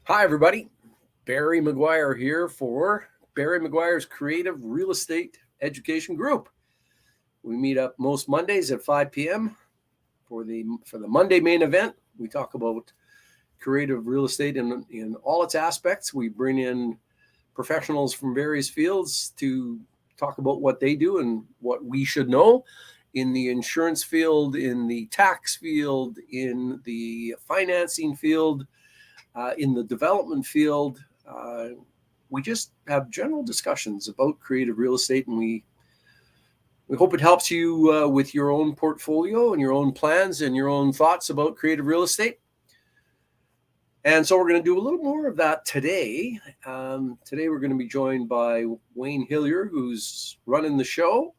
Hi, everybody. Barry McGuire here for Barry McGuire's Creative Real Estate Education Group. We meet up most Mondays at 5 p.m. for the Monday main event. We talk about creative real estate in all its aspects. We bring in professionals from various fields to talk about what they do and what we should know in the insurance field, in the tax field, in the financing field, in the development field. We just have general discussions about creative real estate, and we hope it helps you with your own portfolio and your own plans and your own thoughts about creative real estate. And so we're going to do a little more of that today. Today we're going to be joined by Wayne Hillier, who's running the show,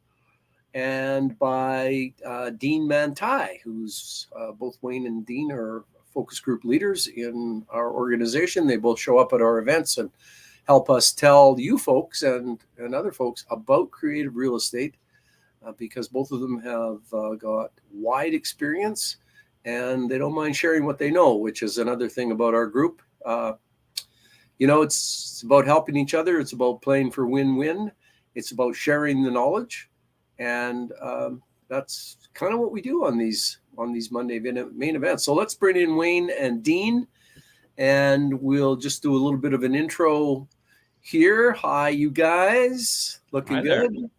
and by Dean Mantai, who's both Wayne and Dean are focus group leaders in our organization. They both show up at our events and help us tell you folks and other folks about creative real estate, because both of them have got wide experience and they don't mind sharing what they know, which is another thing about our group. It's about helping each other. It's about playing for win-win. It's about sharing the knowledge. And that's kind of what we do on these Monday main events. So let's bring in Wayne and Dean, and we'll just do a little bit of an intro here. Hi, you guys. Looking good.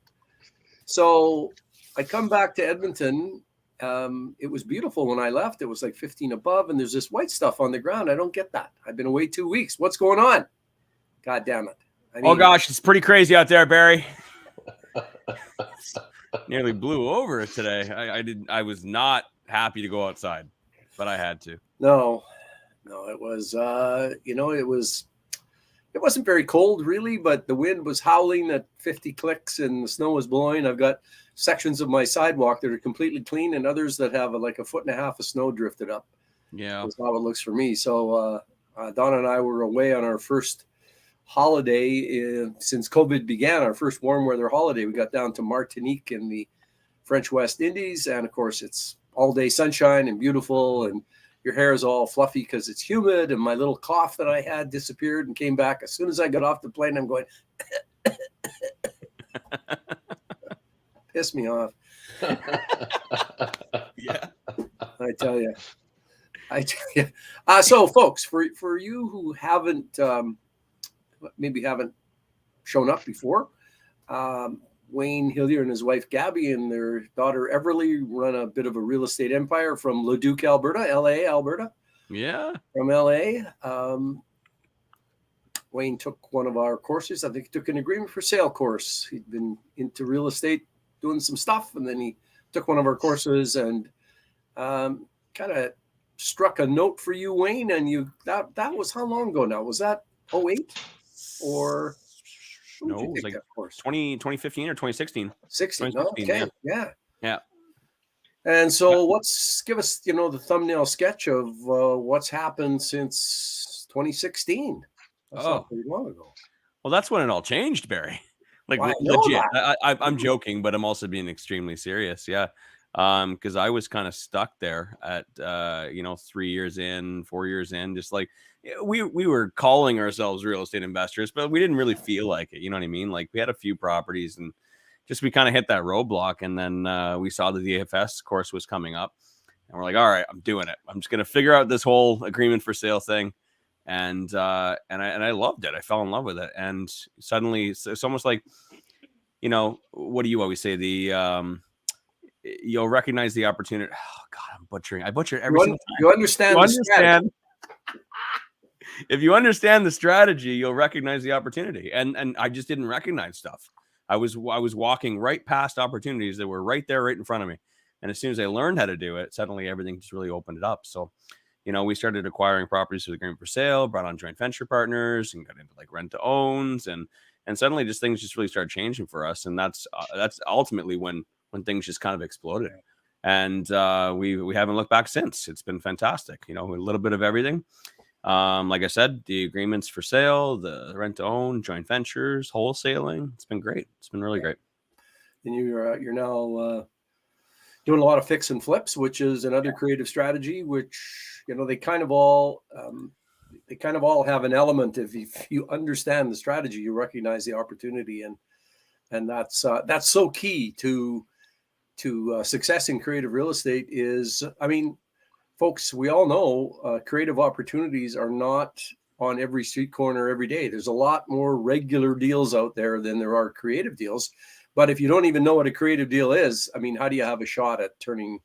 So I come back to Edmonton. It was beautiful when I left. It was like 15 above, and there's this white stuff on the ground. I don't get that. I've been away 2 weeks. What's going on? God damn it. Oh gosh, it's pretty crazy out there, Barry. Nearly blew over today. I was not happy to go outside, but I had to. No, it was it wasn't very cold really, but the wind was howling at 50 clicks and the snow was blowing. I've got sections of my sidewalk that are completely clean and others that have like a foot and a half of snow drifted up. Yeah, that's how it looks for me. So Donna and I were away on our first holiday since COVID began, our first warm weather holiday. We got down to Martinique in the French West Indies, and of course it's all day sunshine and beautiful, and your hair is all fluffy because it's humid, and my little cough that I had disappeared and came back as soon as I got off the plane. I'm going piss me off. Yeah, I tell you. So folks, for you who haven't maybe haven't shown up before, Wayne Hillier and his wife Gabby and their daughter Everly run a bit of a real estate empire from Leduc, Alberta, LA, Alberta. Yeah. From LA. Wayne took one of our courses. I think he took an agreement for sale course. He'd been into real estate doing some stuff, and then he took one of our courses and kind of struck a note for you, Wayne. And that was how long ago now? Was that 2008 or? No, it was like 2015 or 2016. 2016, okay, yeah. And so give us, the thumbnail sketch of what's happened since 2016. That's not pretty long ago. Well, that's when it all changed, Barry. Like, legit. I'm joking, but I'm also being extremely serious. Yeah. Because I was kind of stuck there at 3 years in, 4 years in, just like we were calling ourselves real estate investors, but we didn't really feel like it. You know what I mean? Like, we had a few properties and just we kind of hit that roadblock, and then we saw that the AFS course was coming up, and we're like, all right, I'm doing it. I'm just gonna figure out this whole agreement for sale thing, and I loved it. I fell in love with it, and suddenly it's almost like, what do you always say? You'll recognize the opportunity. Oh God, I'm butchering. I butcher every single time. You understand. If you understand the strategy, you'll recognize the opportunity. And I just didn't recognize stuff. I was walking right past opportunities that were right there, right in front of me. And as soon as I learned how to do it, suddenly everything just really opened it up. So, we started acquiring properties with agreement for sale, brought on joint venture partners, and got into like rent to owns, and suddenly things just really started changing for us. And that's ultimately when things just kind of exploded. And we haven't looked back since. It's been fantastic. A little bit of everything. Like I said, the agreements for sale, the rent to own, joint ventures, wholesaling. It's been great. It's been really great. And you're now doing a lot of fix and flips, which is another creative strategy, which, they kind of all they kind of all have an element of, if you understand the strategy, you recognize the opportunity, and that's so key to success in creative real estate. Is, I mean, folks, we all know creative opportunities are not on every street corner every day. There's a lot more regular deals out there than there are creative deals. But if you don't even know what a creative deal is, I mean, how do you have a shot at turning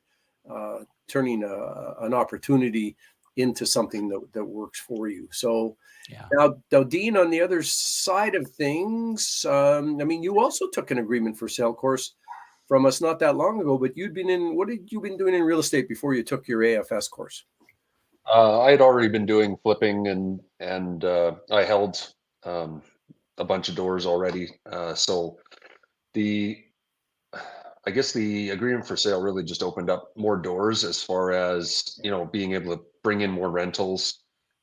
an opportunity into something that works for you? So Yeah. now, Dean, on the other side of things, I mean, you also took an agreement for sale course from us not that long ago, but what had you been doing in real estate before you took your AFS course? I had already been doing flipping, and I held a bunch of doors already. So the I guess the agreement for sale really just opened up more doors as far as, being able to bring in more rentals.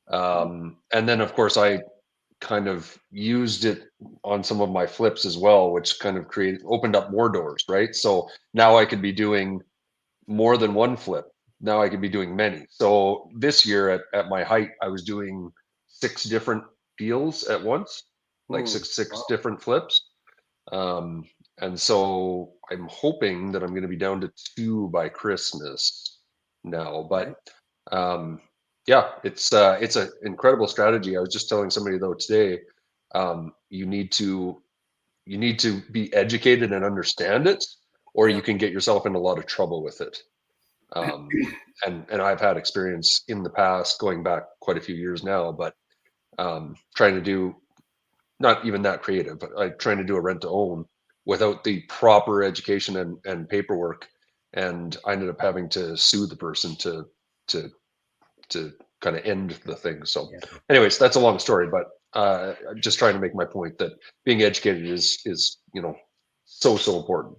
And then of course I kind of used it on some of my flips as well, which kind of opened up more doors, right? So now I could be doing more than one flip. Now I could be doing many. So this year at my height, I was doing 6 different deals at once, like six Wow. different flips. Um, and so I'm hoping that I'm going to be down to 2 by Christmas now. But yeah, it's an incredible strategy. I was just telling somebody though today, you need to be educated and understand it, or Yeah. you can get yourself in a lot of trouble with it. Um, and I've had experience in the past, going back quite a few years now, but trying to do, not even that creative, but like trying to do a rent to own without the proper education and paperwork. And I ended up having to sue the person to kind of end the thing. So anyways, that's a long story, but I'm just trying to make my point that being educated is so important.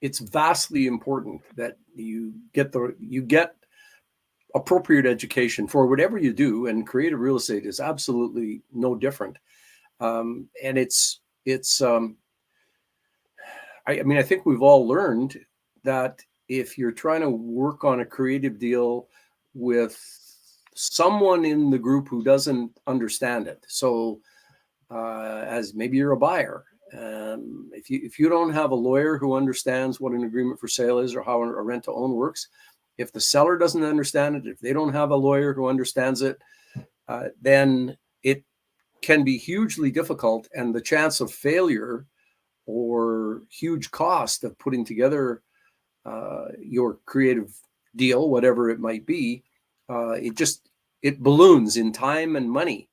It's vastly important that you get appropriate education for whatever you do, and creative real estate is absolutely no different. And I mean, I think we've all learned that if you're trying to work on a creative deal with someone in the group who doesn't understand it, so as maybe you're a buyer, if you don't have a lawyer who understands what an agreement for sale is or how a rent to own works, if the seller doesn't understand it, if they don't have a lawyer who understands it, then it can be hugely difficult, and the chance of failure or huge cost of putting together your creative deal, whatever it might be, it balloons in time and money.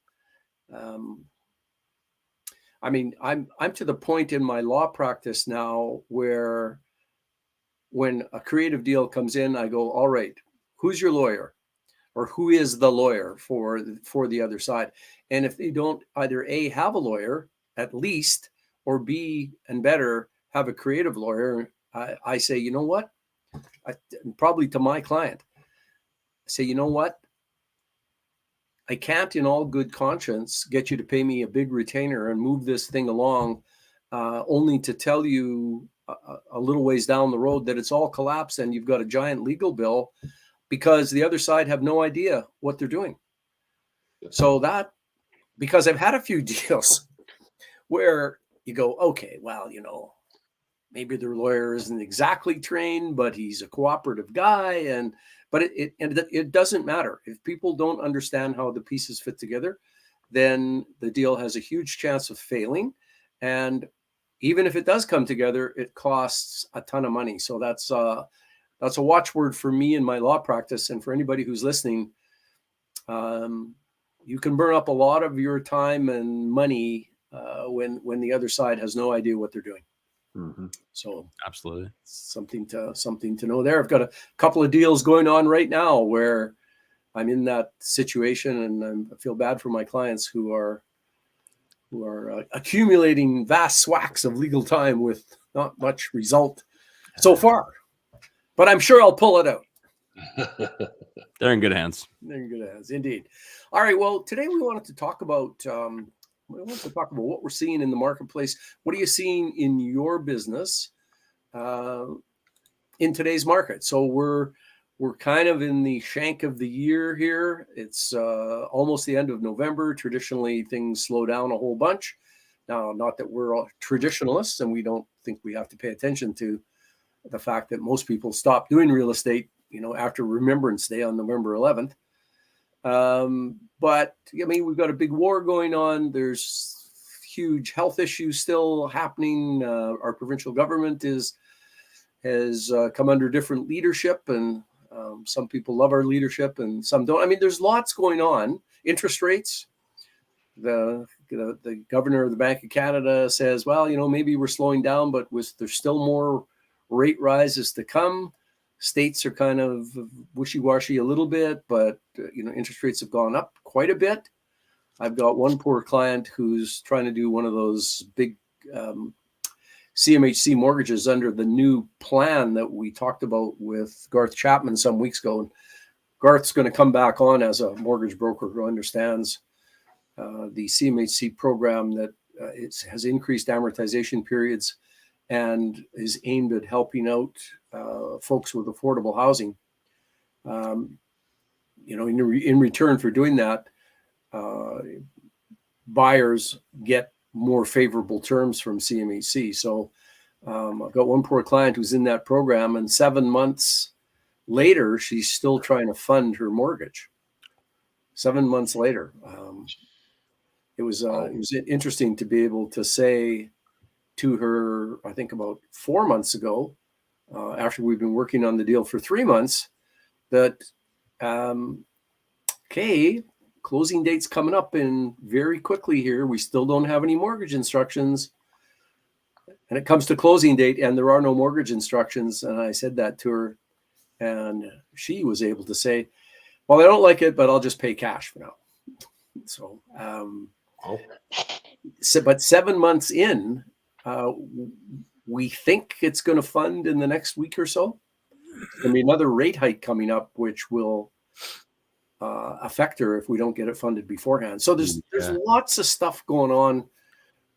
I mean, I'm to the point in my law practice now where when a creative deal comes in, I go, all right, who's your lawyer, or who is the lawyer for the other side? And if they don't either A, have a lawyer at least, or B, and better, have a creative lawyer, I say, you know what? Probably to my client, I say, you know what? I can't in all good conscience get you to pay me a big retainer and move this thing along, only to tell you a little ways down the road that it's all collapsed and you've got a giant legal bill because the other side have no idea what they're doing. So because I've had a few deals where you go, okay, well, maybe their lawyer isn't exactly trained, but he's a cooperative guy. But it doesn't matter. If people don't understand how the pieces fit together, then the deal has a huge chance of failing. And even if it does come together, it costs a ton of money. So that's a watchword for me in my law practice. And for anybody who's listening, you can burn up a lot of your time and money when the other side has no idea what they're doing. Mm-hmm. So absolutely something to know there. I've got a couple of deals going on right now where I'm in that situation, and I feel bad for my clients who are accumulating vast swacks of legal time with not much result so far. But I'm sure I'll pull it out. They're in good hands. They're in good hands, indeed. All right. Well, today we wanted to talk about what we're seeing in the marketplace. What are you seeing in your business in today's market? So We're kind of in the shank of the year here. It's almost the end of November. Traditionally, things slow down a whole bunch. Now, not that we're all traditionalists and we don't think we have to pay attention to the fact that most people stop doing real estate, after Remembrance Day on November 11th. But I mean, we've got a big war going on. There's huge health issues still happening. Our provincial government has come under different leadership, and some people love our leadership and some don't. I mean, there's lots going on. Interest rates. The governor of the Bank of Canada says, well, maybe we're slowing down, but there's still more rate rises to come. States are kind of wishy-washy a little bit, but interest rates have gone up quite a bit. I've got one poor client who's trying to do one of those big CMHC mortgages under the new plan that we talked about with Garth Chapman some weeks ago. And Garth's going to come back on as a mortgage broker who understands the CMHC program that has increased amortization periods and is aimed at helping out folks with affordable housing. In return for doing that, buyers get more favorable terms from CMHC. So I've got one poor client who's in that program, and 7 months later, she's still trying to fund her mortgage. 7 months later. It was interesting to be able to say to her, I think about 4 months ago, after we've been working on the deal for 3 months, that, okay, closing date's coming up in very quickly here. We still don't have any mortgage instructions. And it comes to closing date and there are no mortgage instructions. And I said that to her, and she was able to say, well, I don't like it, but I'll just pay cash for now. So, but 7 months in, we think it's going to fund in the next week or so. There's going to be another rate hike coming up, which will affect her if we don't get it funded beforehand. So there's lots of stuff going on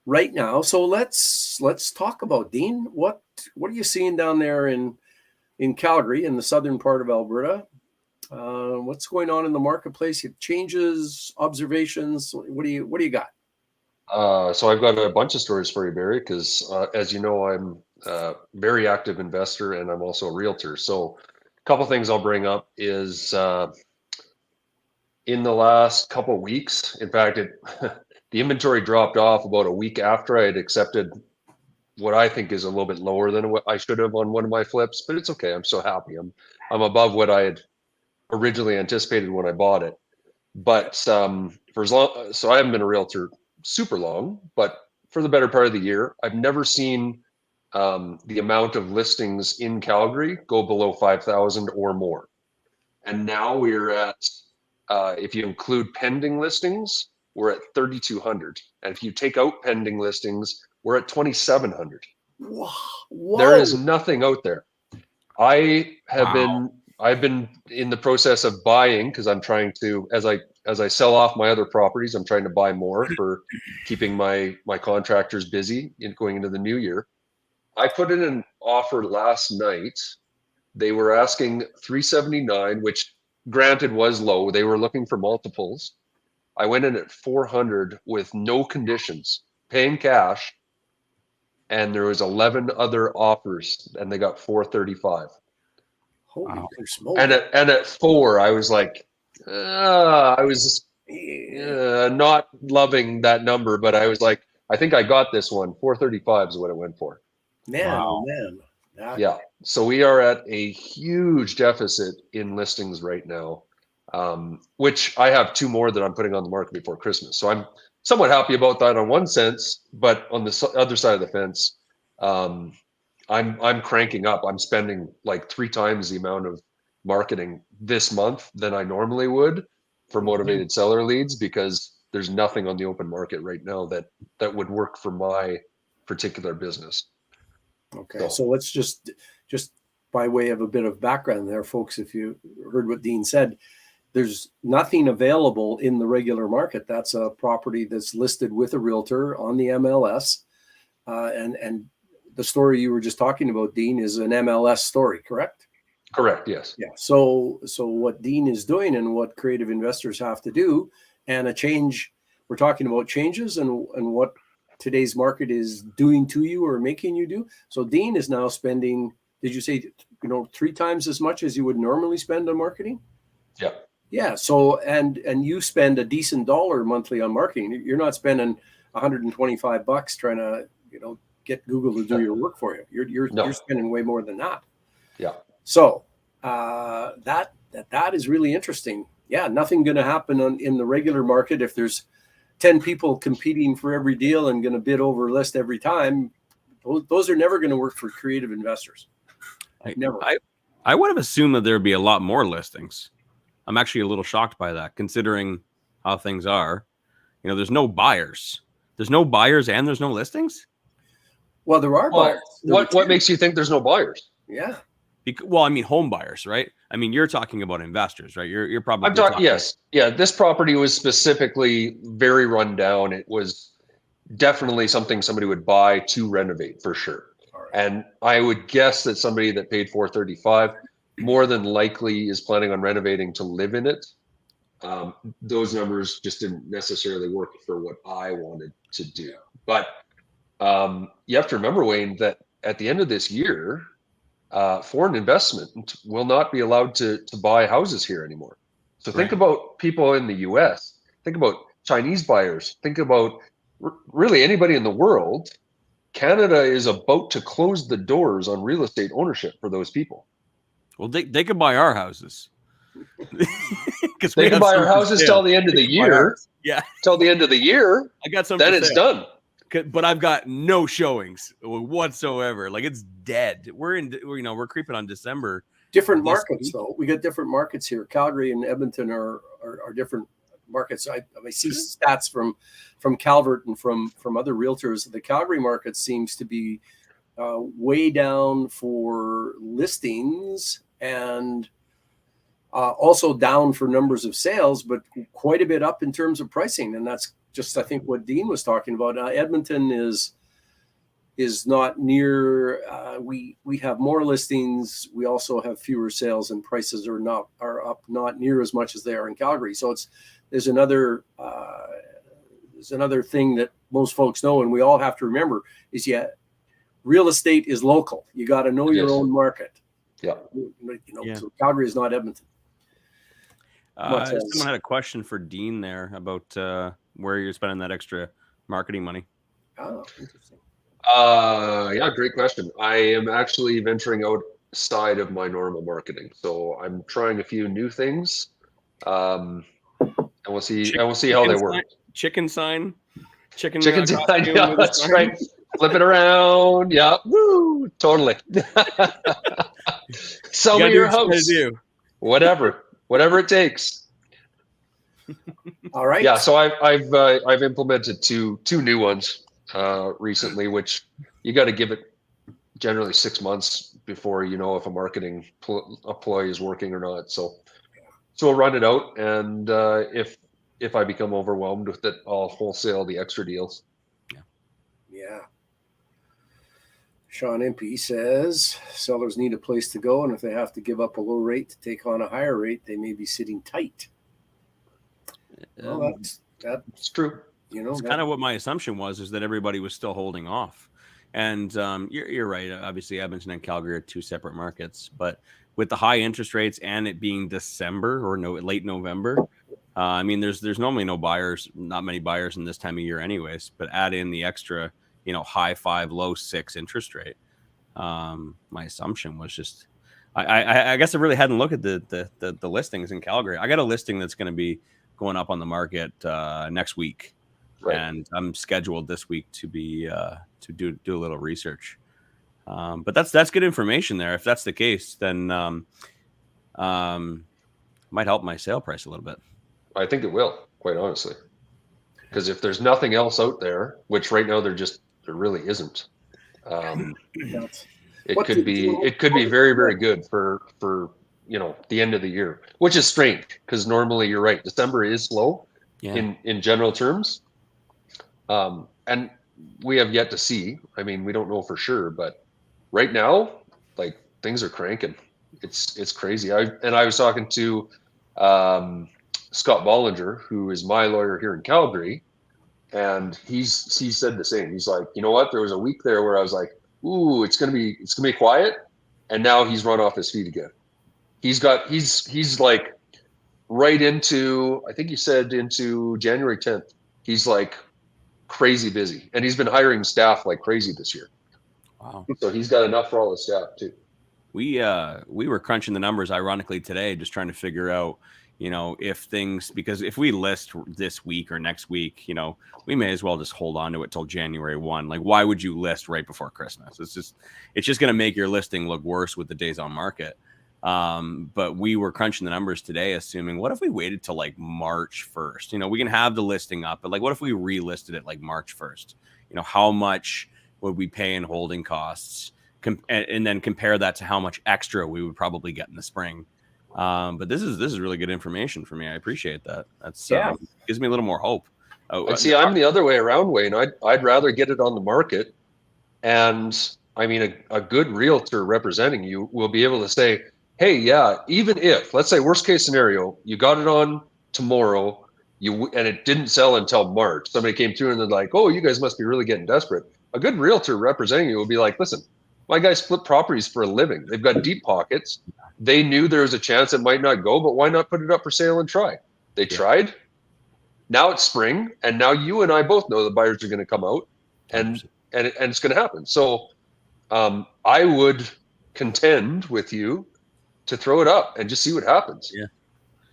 right now. So let's talk about, Dean, what are you seeing down there in Calgary, in the southern part of Alberta? What's going on in the marketplace? Changes, observations. What do you got? So I've got a bunch of stories for you, Barry, because as you know, I'm a very active investor and I'm also a realtor. So a couple things I'll bring up is in the last couple of weeks, in fact, the inventory dropped off about a week after I had accepted what I think is a little bit lower than what I should have on one of my flips, but it's okay. I'm so happy. I'm above what I had originally anticipated when I bought it. But for as long, so I haven't been a realtor super long, but for the better part of the year, I've never seen the amount of listings in Calgary go below 5,000 or more. And now we're at, if you include pending listings, we're at 3,200. And if you take out pending listings, we're at 2,700. Whoa. There is nothing out there. I've been in the process of buying because I'm trying to, as I sell off my other properties, I'm trying to buy more for keeping my contractors busy going into the new year. I put in an offer last night. They were asking 379, which granted was low. They were looking for multiples. I went in at 400 with no conditions, paying cash, and there was 11 other offers, and they got 435. Holy smoke. And at 4, I was like, I was not loving that number, but I was like, I think I got this one. 435 is what it went for. Man. Yeah. So we are at a huge deficit in listings right now, which I have 2 more that I'm putting on the market before Christmas. So I'm somewhat happy about that on one sense, but on the other side of the fence, I'm cranking up. I'm spending like 3 times the amount of marketing this month than I normally would for motivated seller leads, because there's nothing on the open market right now that would work for my particular business. Okay, so let's just by way of a bit of background there, folks, if you heard what Dean said, there's nothing available in the regular market. That's a property that's listed with a realtor on the MLS, and the story you were just talking about, Dean, is an MLS story, correct? Correct. Yes. Yeah. So what Dean is doing and what creative investors have to do, and a change, we're talking about changes and what today's market is doing to you or making you do. So Dean is now spending, did you say, 3 times as much as you would normally spend on marketing? Yeah. Yeah. So and you spend a decent dollar monthly on marketing. You're not spending $125 trying to, get Google to do your work for you. You're spending way more than that. Yeah. So that is really interesting. Yeah, nothing going to happen in the regular market if there's 10 people competing for every deal and going to bid over list every time. Those are never going to work for creative investors. Never. I would have assumed that there'd be a lot more listings. I'm actually a little shocked by that, considering how things are. There's no buyers. There's no buyers and there's no listings. Well, there are buyers. What makes you think there's no buyers? Yeah. Well, I mean, home buyers, right? I mean, you're talking about investors, right? You're probably. I'm talking. Yes. Yeah. This property was specifically very run down. It was definitely something somebody would buy to renovate for sure. Right. And I would guess that somebody that paid $435 more than likely is planning on renovating to live in it. Those numbers just didn't necessarily work for what I wanted to do. But you have to remember, Wayne, that at the end of this year, foreign investment will not be allowed to buy houses here anymore. So think about people in the US, think about Chinese buyers, think about really anybody in the world. Canada is about to close the doors on real estate ownership for those people. Well, they could buy our houses. Because they can buy our houses till the end of the year. Yeah, till the end of the year. I got some. Then it's done. But I've got no showings whatsoever. Like, it's dead. We're creeping on December. Different markets, though. We got different markets here. Calgary and Edmonton are different markets. I see stats from Calvert and from other realtors. The Calgary market seems to be way down for listings and also down for numbers of sales, but quite a bit up in terms of pricing. And that's just, I think, what Dean was talking about. Edmonton is not near. We have more listings. We also have fewer sales, and prices are up not near as much as they are in Calgary. So there's another thing that most folks know, and we all have to remember is real estate is local. You got to know your own market. Yeah. So Calgary is not Edmonton. Someone had a question for Dean there about where you're spending that extra marketing money. Oh, interesting. Yeah, great question. I am actually venturing outside of my normal marketing, so I'm trying a few new things, and we'll see. How they work. Chicken sign. Chicken sign. Yeah, that's right. Flip it around. Yeah. Woo. Totally. Sell me your house. Whatever it takes. All right. Yeah. So I've implemented two new ones recently, which you got to give it generally 6 months before you know if a marketing ploy is working or not. So we'll run it out, and if I become overwhelmed with it, I'll wholesale the extra deals. Yeah. Sean Impey says sellers need a place to go, and if they have to give up a low rate to take on a higher rate, they may be sitting tight. Well, that's true. It's kind of what my assumption was, is that everybody was still holding off. And you're right. Obviously, Edmonton and Calgary are two separate markets, but with the high interest rates and it being December or late November, I mean, there's normally not many buyers in this time of year anyways, but add in the extra, high 5, low 6 interest rate. My assumption was just, I guess I really hadn't looked at the listings in Calgary. I got a listing that's going to be going up on the market next week. Right. And I'm scheduled this week to be to do a little research. But that's good information there. If that's the case, then might help my sale price a little bit. I think it will, quite honestly, because if there's nothing else out there, which right now there really isn't, it could be very, very good for the end of the year, which is strange because normally you're right, December is slow in general terms. And we have yet to see. I mean, we don't know for sure, but right now, like, things are cranking. It's crazy. I was talking to Scott Bollinger, who is my lawyer here in Calgary, and he said the same. He's like, you know what? There was a week there where I was like, ooh, it's gonna be quiet, and now he's run off his feet again. He's like right into, I think he said into January 10th. He's like crazy busy, and he's been hiring staff like crazy this year. Wow. So he's got enough for all his staff too. We were crunching the numbers ironically today, just trying to figure out, because if we list this week or next week, we may as well just hold on to it till January 1. Like, why would you list right before Christmas? It's just going to make your listing look worse with the days on market. But we were crunching the numbers today, assuming, what if we waited till like March 1st? We can have the listing up, but like, what if we relisted it like March 1st? How much would we pay in holding costs? And then compare that to how much extra we would probably get in the spring. But this is really good information for me. I appreciate that. That's gives me a little more hope. See, I'm the other way around, Wayne. I'd rather get it on the market, and I mean, a good realtor representing you will be able to say, hey, yeah, even if, let's say, worst case scenario, you got it on tomorrow, and it didn't sell until March. Somebody came through and they're like, oh, you guys must be really getting desperate. A good realtor representing you will be like, listen, my guys flip properties for a living. They've got deep pockets. They knew there was a chance it might not go, but why not put it up for sale and try? They tried. Now it's spring, and now you and I both know the buyers are going to come out, and it's going to happen. So I would contend with you to throw it up and just see what happens. Yeah.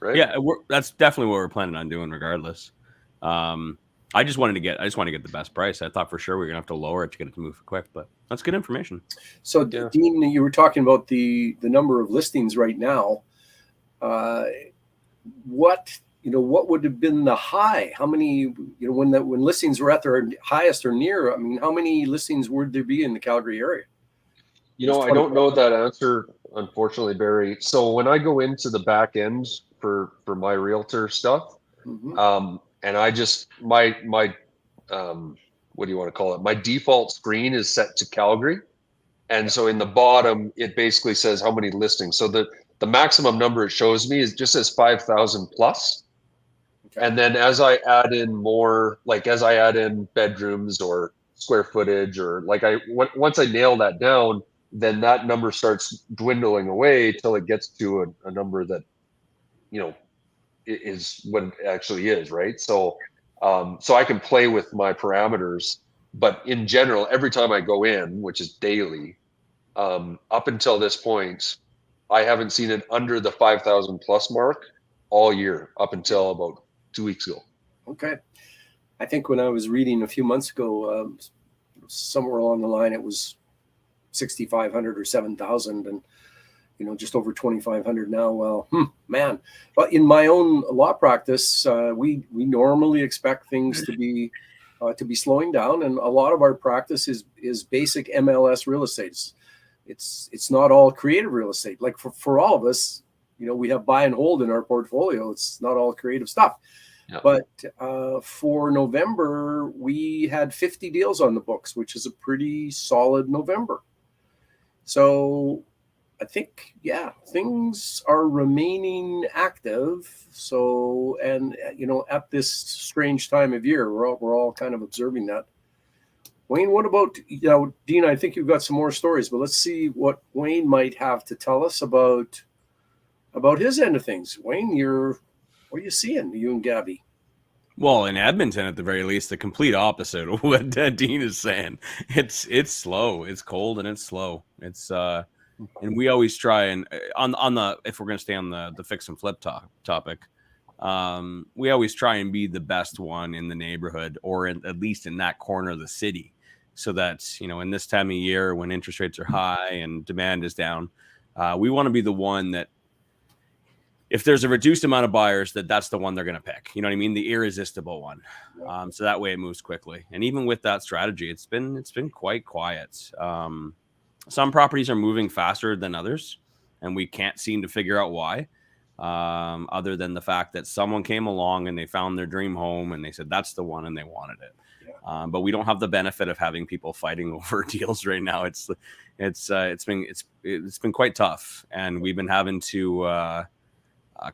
Right. Yeah, that's definitely what we're planning on doing, regardless. I just want to get the best price. I thought for sure we were gonna have to lower it to get it to move quick, but that's good information. So, Dean, you were talking about the number of listings right now. What would have been the high? How many? When listings were at their highest or near? I mean, how many listings would there be in the Calgary area? I don't know that answer, unfortunately, Barry. So when I go into the back end for my realtor stuff, and I just my what do you want to call it? My default screen is set to Calgary, and so in the bottom it basically says how many listings. So the maximum number it shows me is just says 5,000 plus. Okay. And then as I add in more, like as I add in bedrooms or square footage, or like once I nail that down, then that number starts dwindling away till it gets to a number that is what it actually is, right? So I can play with my parameters, but in general, every time I go in, which is daily, up until this point, I haven't seen it under the 5,000 plus mark all year up until about 2 weeks ago. Okay. I think when I was reading a few months ago, somewhere along the line, it was 6,500 or 7,000, and just over 2,500 now. Well, man. But in my own law practice, we normally expect things to be slowing down, and a lot of our practice is basic MLS real estate. It's not all creative real estate. Like for all of us, we have buy and hold in our portfolio. It's not all creative stuff. Yeah. But for November, we had 50 deals on the books, which is a pretty solid November. So I think, things are remaining active. So, and at this strange time of year, we're all kind of observing that. Wayne, what about, Dean, I think you've got some more stories, but let's see what Wayne might have to tell us about his end of things. Wayne, what are you seeing, you and Gabby? Well, in Edmonton, at the very least, the complete opposite of what Dean is saying. It's slow, it's cold, and it's slow. It's and we always try and on the, if we're going to stay on the fix and flip topic, we always try and be the best one in the neighborhood, or at least in that corner of the city, so that in this time of year when interest rates are high and demand is down, we want to be the one that, if there's a reduced amount of buyers, that's the one they're going to pick. You know what I mean? The irresistible one. So that way it moves quickly. And even with that strategy, it's been quite quiet. Some properties are moving faster than others, and we can't seem to figure out why, other than the fact that someone came along and they found their dream home and they said, that's the one, and they wanted it. But we don't have the benefit of having people fighting over deals right now. It's been quite tough, and we've been having to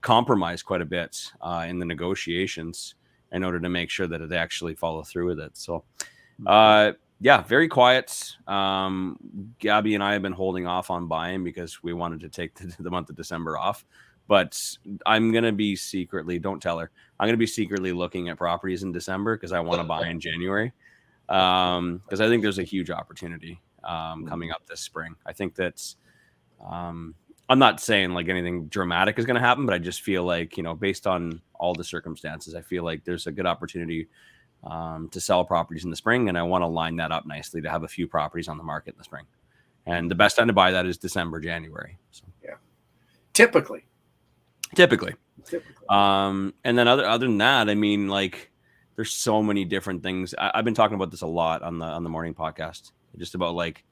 compromise quite a bit in the negotiations in order to make sure that they actually follow through with it. So, yeah, very quiet. Gabby and I have been holding off on buying because we wanted to take the month of December off. But I'm going to be secretly, don't tell her, I'm going to be secretly looking at properties in December because I want to buy in January. Because I think there's a huge opportunity coming up this spring. I think that's, I'm not saying like anything dramatic is going to happen, but I just feel like, based on all the circumstances, I feel like there's a good opportunity to sell properties in the spring. And I want to line that up nicely to have a few properties on the market in the spring. And the best time to buy that is December, January. So. Yeah. Typically. And then other than that, I mean, like, there's so many different things. I've been talking about this a lot on the morning podcast, just about like,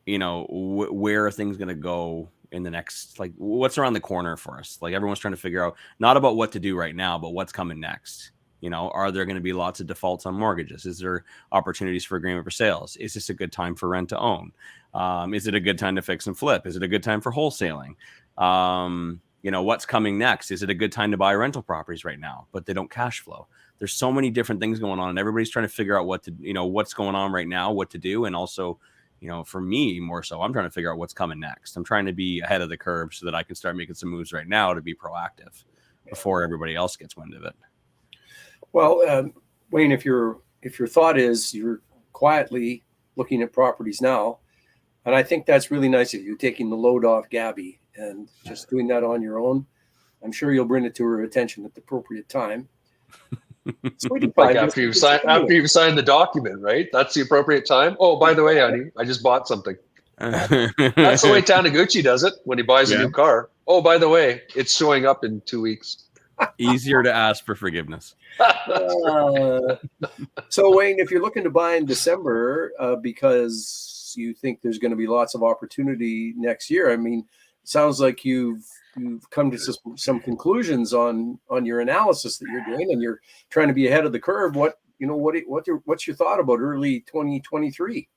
where are things going to go in the next, like, what's around the corner for us? Like, everyone's trying to figure out not about what to do right now, but what's coming next. Are there going to be lots of defaults on mortgages? Is there opportunities for agreement for sales? Is this a good time for rent to own? Is it a good time to fix and flip? Is it a good time for wholesaling? What's coming next? Is it a good time to buy rental properties right now, but they don't cash flow? There's so many different things going on, and everybody's trying to figure out what's going on right now, what to do. And also, for me more so, I'm trying to figure out what's coming next. I'm trying to be ahead of the curve so that I can start making some moves right now to be proactive before everybody else gets wind of it. Well, Wayne, if your thought is you're quietly looking at properties now, and I think that's really nice of you, taking the load off Gabby and just doing that on your own. I'm sure you'll bring it to her attention at the appropriate time. Like after you've signed the document, right? That's the appropriate time. Oh, by the way, honey, I just bought something. That's the way Taniguchi does it when he buys a new car. Oh, by the way, it's showing up in 2 weeks. Easier to ask for forgiveness. So, Wayne, if you're looking to buy in December because you think there's going to be lots of opportunity next year, I mean, it sounds like you've come to some conclusions on your analysis that you're doing, and you're trying to be ahead of the curve. What's your thought about early 2023?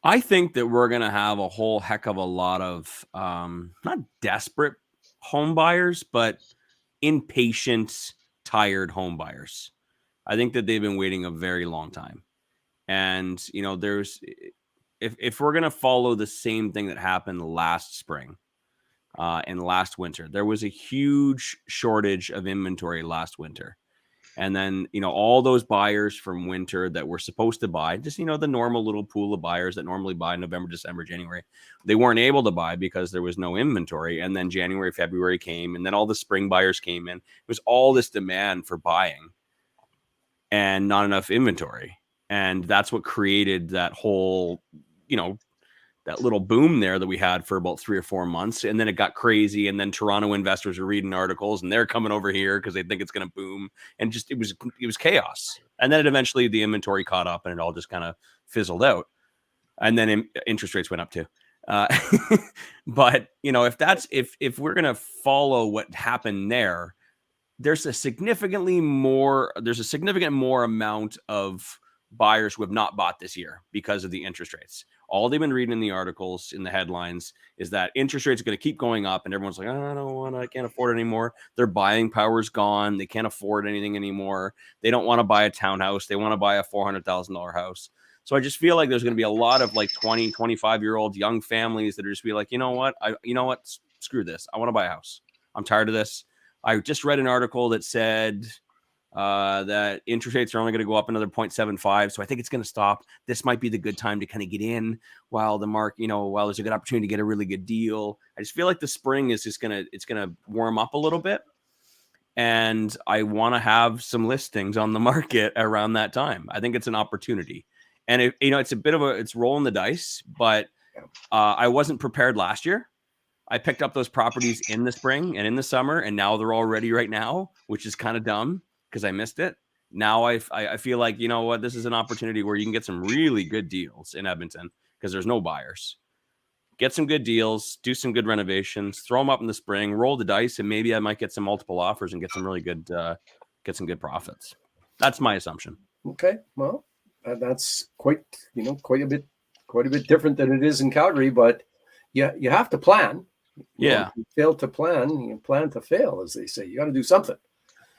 I think that we're going to have a whole heck of a lot of not desperate home buyers, but impatient, tired home buyers. I think that they've been waiting a very long time. And, there's, if we're going to follow the same thing that happened last spring and last winter, there was a huge shortage of inventory last winter. And then, all those buyers from winter that were supposed to buy, just, the normal little pool of buyers that normally buy November, December, January, they weren't able to buy because there was no inventory. And then January, February came, and then all the spring buyers came in. It was all this demand for buying and not enough inventory. And that's what created that whole, that little boom there that we had for about 3 or 4 months. And then it got crazy. And then Toronto investors are reading articles and they're coming over here because they think it's going to boom. And just, it was chaos. And then eventually the inventory caught up and it all just kind of fizzled out. And then interest rates went up too. But if we're going to follow what happened there, there's a significant more amount of buyers who have not bought this year because of the interest rates. All they've been reading in the articles, in the headlines, is that interest rates are going to keep going up, and everyone's like, I can't afford it anymore. Their buying power's gone. They can't afford anything anymore. They don't want to buy a townhouse. They want to buy a $400,000 house. So I just feel like there's going to be a lot of like 20, 25-year-old young families that are just be like, screw this. I want to buy a house. I'm tired of this. I just read an article that said that interest rates are only going to go up another 0.75. So I think it's going to stop. This might be the good time to kind of get in while the market, while there's a good opportunity to get a really good deal. I just feel like the spring is just it's going to warm up a little bit. And I want to have some listings on the market around that time. I think it's an opportunity. And it's a bit of it's rolling the dice, but I wasn't prepared last year. I picked up those properties in the spring and in the summer, and now they're all ready right now, which is kind of dumb because I missed it. Now I feel like, this is an opportunity where you can get some really good deals in Edmonton because there's no buyers. Get some good deals, do some good renovations, throw them up in the spring, roll the dice, and maybe I might get some multiple offers and get some really good, get some good profits. That's my assumption. Okay, well, that's quite a bit different than it is in Calgary, but you have to plan. Yeah. If you fail to plan, you plan to fail, as they say. You got to do something.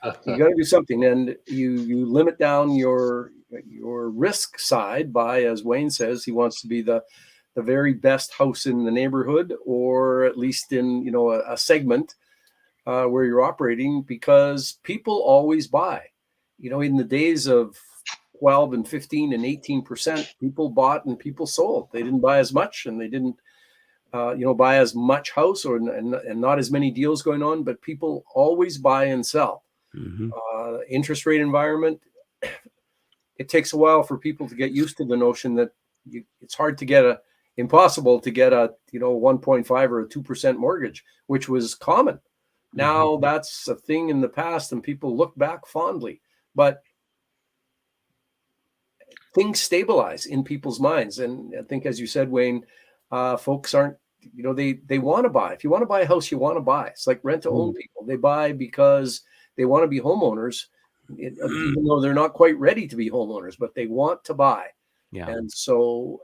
You got to do something, and you limit down your risk side by, as Wayne says, he wants to be the very best house in the neighborhood, or at least in a segment where you're operating, because people always buy. In the days of 12 and 15 and 18%, people bought and people sold. They didn't buy as much, and they didn't buy as much house, and not as many deals going on, but people always buy and sell. Mm-hmm. Interest rate environment, it takes a while for people to get used to the notion that it's impossible to get a 1.5 or a 2% mortgage, which was common. Now that's a thing in the past, and people look back fondly, but things stabilize in people's minds. And I think, as you said, Wayne, folks aren't, they want to buy. If you want to buy a house, you want to buy. It's like rent to own people. They buy because they want to be homeowners, even though they're not quite ready to be homeowners, but they want to buy. Yeah. And so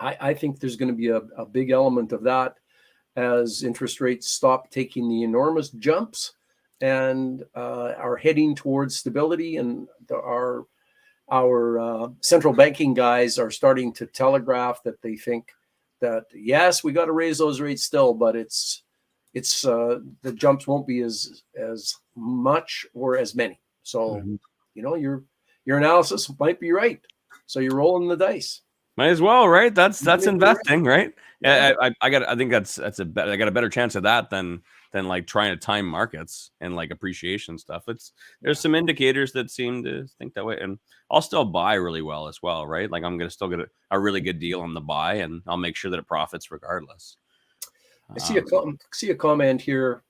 I think there's going to be a big element of that as interest rates stop taking the enormous jumps and are heading towards stability. And our central banking guys are starting to telegraph that they think that, yes, we got to raise those rates still, but it's the jumps won't be as much or as many. So, your analysis might be right. So you're rolling the dice. Might as well, right? That's investing, right? Yeah. I think I got a better chance of that than like trying to time markets and like appreciation stuff. There's some indicators that seem to think that way, and I'll still buy really well as well, right? Like I'm gonna still get a really good deal on the buy, and I'll make sure that it profits regardless. I see a comment here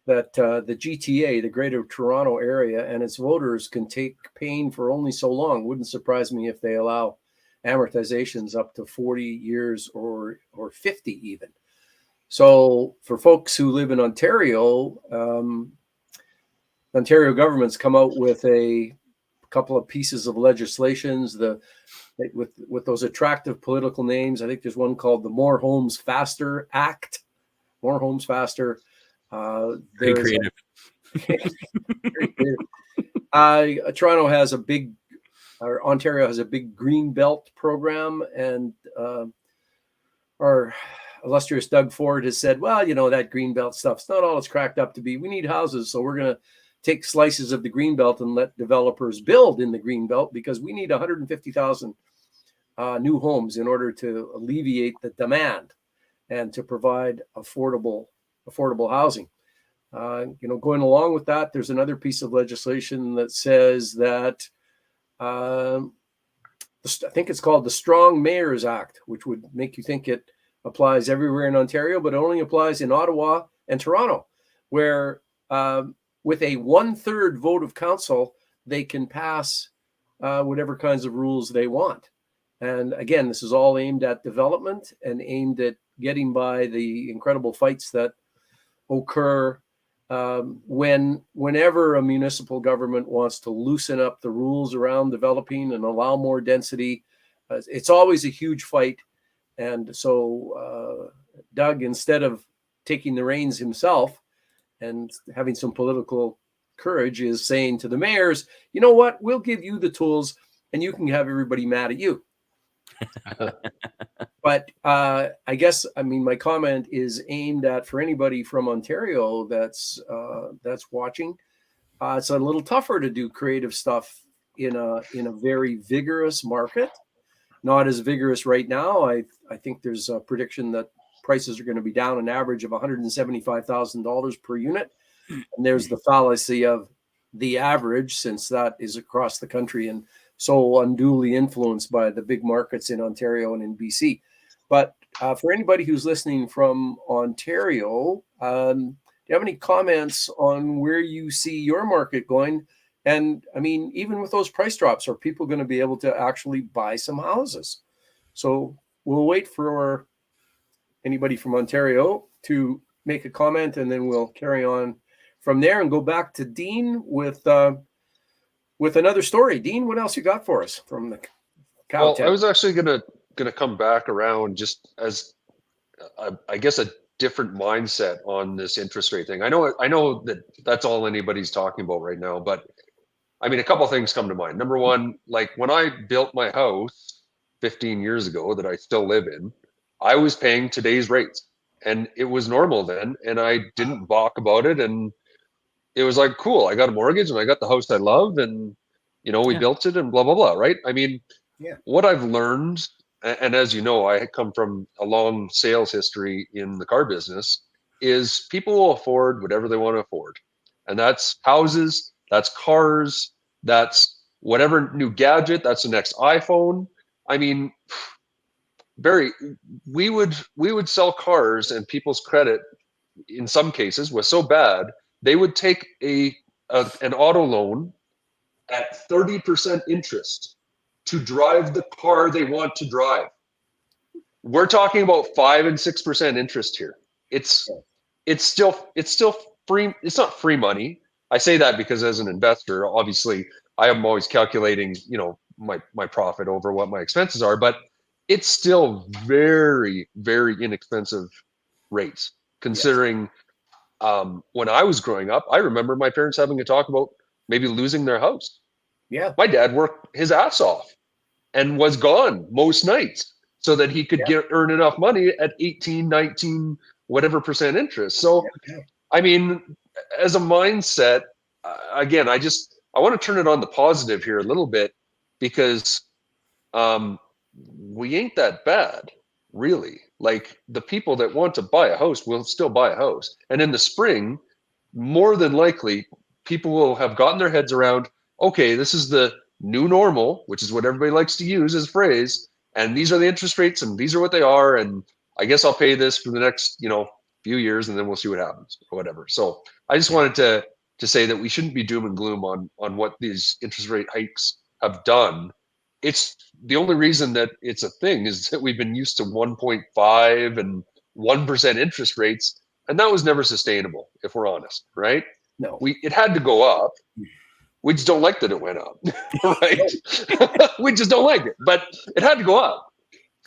that the GTA, the Greater Toronto Area, and its voters can take pain for only so long. Wouldn't surprise me if they allow amortizations up to 40 years or 50 even. So for folks who live in Ontario, Ontario government's come out with a couple of pieces of legislations with those attractive political names. I think there's one called the More Homes Faster Act. More Homes Faster. Very creative. Very creative. Ontario has a big green belt program, and our illustrious Doug Ford has said, well, that green belt stuff's not all it's cracked up to be. We need houses, so we're going to take slices of the green belt and let developers build in the green belt, because we need 150,000 new homes in order to alleviate the demand and to provide affordable housing. Going along with that, there's another piece of legislation that says that I think it's called the Strong Mayors Act, which would make you think it applies everywhere in Ontario, but it only applies in Ottawa and Toronto, where with a 1/3 vote of council, they can pass whatever kinds of rules they want. And again, this is all aimed at development and aimed at getting by the incredible fights that occur whenever a municipal government wants to loosen up the rules around developing and allow more density. It's always a huge fight. And so Doug, instead of taking the reins himself and having some political courage, is saying to the mayors, you know what, we'll give you the tools and you can have everybody mad at you. But I guess, my comment is aimed at, for anybody from Ontario that's watching. It's a little tougher to do creative stuff in a very vigorous market. Not as vigorous right now. I think there's a prediction that prices are going to be down an average of $175,000 per unit. And there's the fallacy of the average, since that is across the country and so unduly influenced by the big markets in Ontario and in BC. But for anybody who's listening from Ontario, do you have any comments on where you see your market going? And even with those price drops, are people going to be able to actually buy some houses? So we'll wait for anybody from Ontario to make a comment, and then we'll carry on from there and go back to Dean with with another story. Dean, what else you got for us from the cow Well, tent? I was actually gonna come back around just as I guess a different mindset on this interest rate thing. I know that that's all anybody's talking about right now, but I mean, a couple of things come to mind. Number one, like when I built my house 15 years ago that I still live in, I was paying today's rates, and it was normal then, and I didn't balk about it, and it was like, cool, I got a mortgage and I got the house I love, and we Yeah. built it and blah blah blah, right? I mean, Yeah. what I've learned, and as you know, I come from a long sales history in the car business, is people will afford whatever they want to afford. And that's houses, that's cars, that's whatever new gadget, that's the next iPhone. I mean, Barry, we would sell cars, and people's credit in some cases was so bad they would take an auto loan at 30% interest to drive the car they want to drive. We're talking about 5 and 6% interest here. It's still free. It's not free money. I say that because as an investor, obviously I am always calculating, my profit over what my expenses are, but it's still very, very inexpensive rates considering when I was growing up. I remember my parents having a talk about maybe losing their house. Yeah. My dad worked his ass off and was gone most nights so that he could earn enough money at 18, 19, whatever percent interest. So, Yeah. I mean, as a mindset, again, I want to turn it on the positive here a little bit because we ain't that bad, really. Like the people that want to buy a house will still buy a house. And in the spring, more than likely, people will have gotten their heads around, okay, this is the new normal, which is what everybody likes to use as a phrase. And these are the interest rates and these are what they are. And I guess I'll pay this for the next, few years and then we'll see what happens or whatever. So I just wanted to say that we shouldn't be doom and gloom on what these interest rate hikes have done. It's the only reason that it's a thing is that we've been used to 1.5 and 1% interest rates, and that was never sustainable, if we're honest, right? No. It had to go up. We just don't like that it went up, right? We just don't like it, but it had to go up.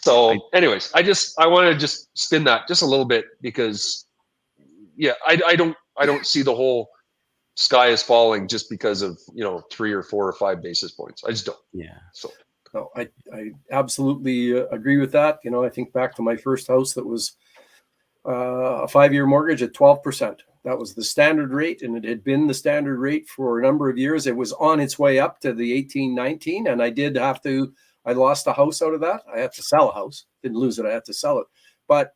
So, anyways, I want to just spin that just a little bit because, yeah, I don't see the whole sky is falling just because of 3 or 4 or 5 basis points. I just don't. Yeah. So. No, I absolutely agree with that. I think back to my first house that was a 5-year mortgage at 12%. That was the standard rate, and it had been the standard rate for a number of years. It was on its way up to the 18, 19, and I lost a house out of that. I had to sell a house. Didn't lose it. I had to sell it. But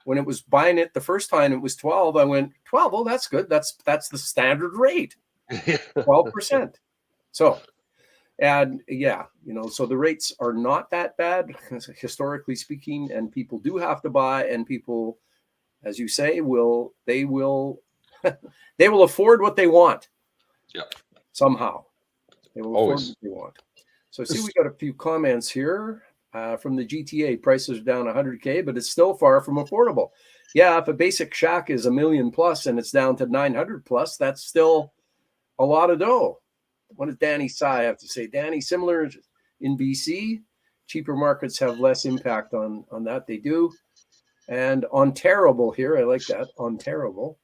when it was buying it the first time, it was 12. I went, 12, oh, that's good. That's the standard rate, 12%. So, and yeah, so the rates are not that bad, historically speaking, and people do have to buy, and people, as you say, they will afford what they want. Yeah. Somehow. They will afford Always. what they want. So I see we got a few comments here from the GTA. Prices are down $100K, but it's still far from affordable. Yeah, if a basic shack is $1 million plus and it's down to 900 plus, that's still a lot of dough. What does Danny Sy have to say? Danny, similar in BC, cheaper markets have less impact on that. They do. And on terrible here, I like that, on terrible.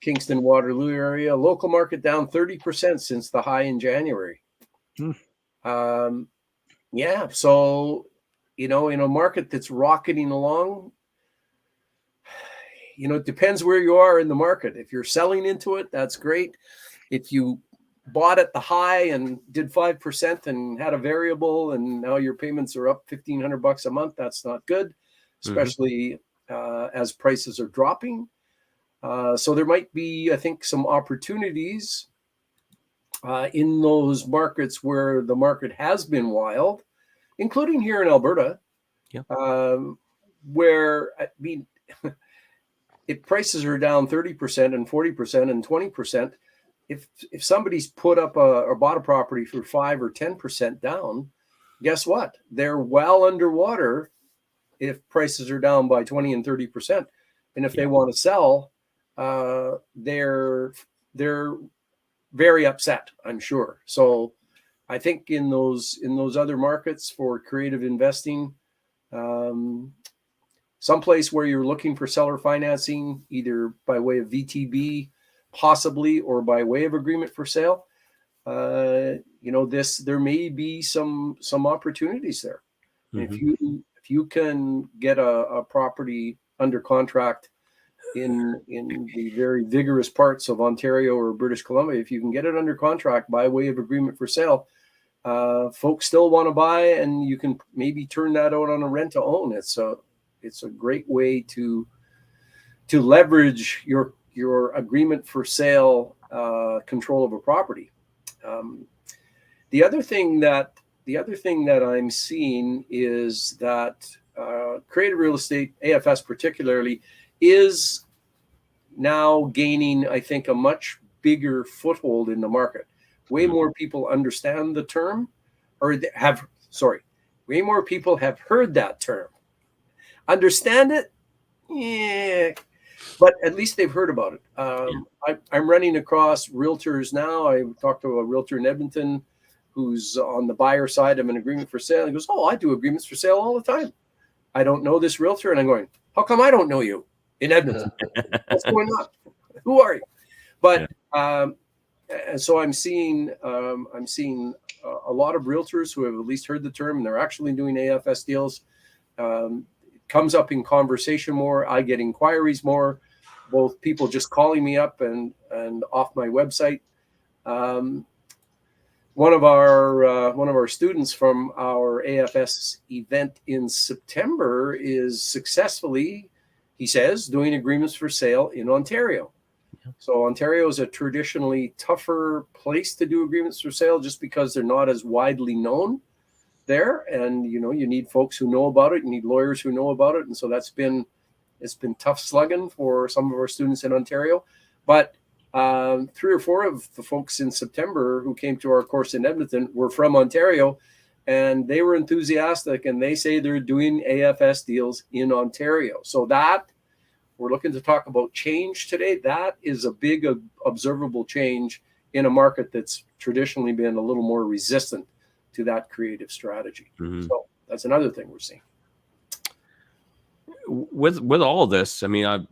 Kingston, Waterloo area, local market down 30% since the high in January. Yeah, so, in a market that's rocketing along, it depends where you are in the market. If you're selling into it, that's great. If you bought at the high and did 5% and had a variable and now your payments are up $1,500 a month, that's not good, especially as prices are dropping. So there might be, I think, some opportunities in those markets where the market has been wild, including here in Alberta, where, I mean, if prices are down 30% and 40% and 20%, if somebody's put up or bought a property for 5 or 10% down, guess what? They're well underwater if prices are down by 20 and 30%. And if they want to sell, they're very upset, I'm sure. So I think in those other markets for creative investing, someplace where you're looking for seller financing, either by way of VTB, possibly, or by way of agreement for sale, there may be some opportunities there. Mhm. If you can get a property under contract in the very vigorous parts of Ontario or British Columbia, if you can get it under contract by way of agreement for sale, folks still want to buy, and you can maybe turn that out on a rent to own. It's a great way to leverage your agreement for sale control of a property. The other thing that I'm seeing is that creative real estate, AFS particularly, is now gaining, I think, a much bigger foothold in the market. Way more people understand the term, or way more people have heard that term. Understand it? Yeah, but at least they've heard about it. I'm running across realtors now. I talked to a realtor in Edmonton who's on the buyer side of an agreement for sale. He goes, "Oh, I do agreements for sale all the time. I don't know this realtor." And I'm going, "How come I don't know you in Edmonton? What's going on? Who are you?" But and so I'm seeing a lot of realtors who have at least heard the term, and they're actually doing AFS deals. It comes up in conversation more. I get inquiries more, both people just calling me up and off my website. One of our students from our AFS event in September is successfully, he says, doing agreements for sale in Ontario. So Ontario is a traditionally tougher place to do agreements for sale just because they're not as widely known there. And, you need folks who know about it. You need lawyers who know about it. And so it's been tough slugging for some of our students in Ontario. But 3 or 4 of the folks in September who came to our course in Edmonton were from Ontario, and they were enthusiastic, and they say they're doing AFS deals in Ontario. So that we're looking to talk about change today. That is a big observable change in a market that's traditionally been a little more resistant to that creative strategy. So that's another thing we're seeing. With all of this, I mean,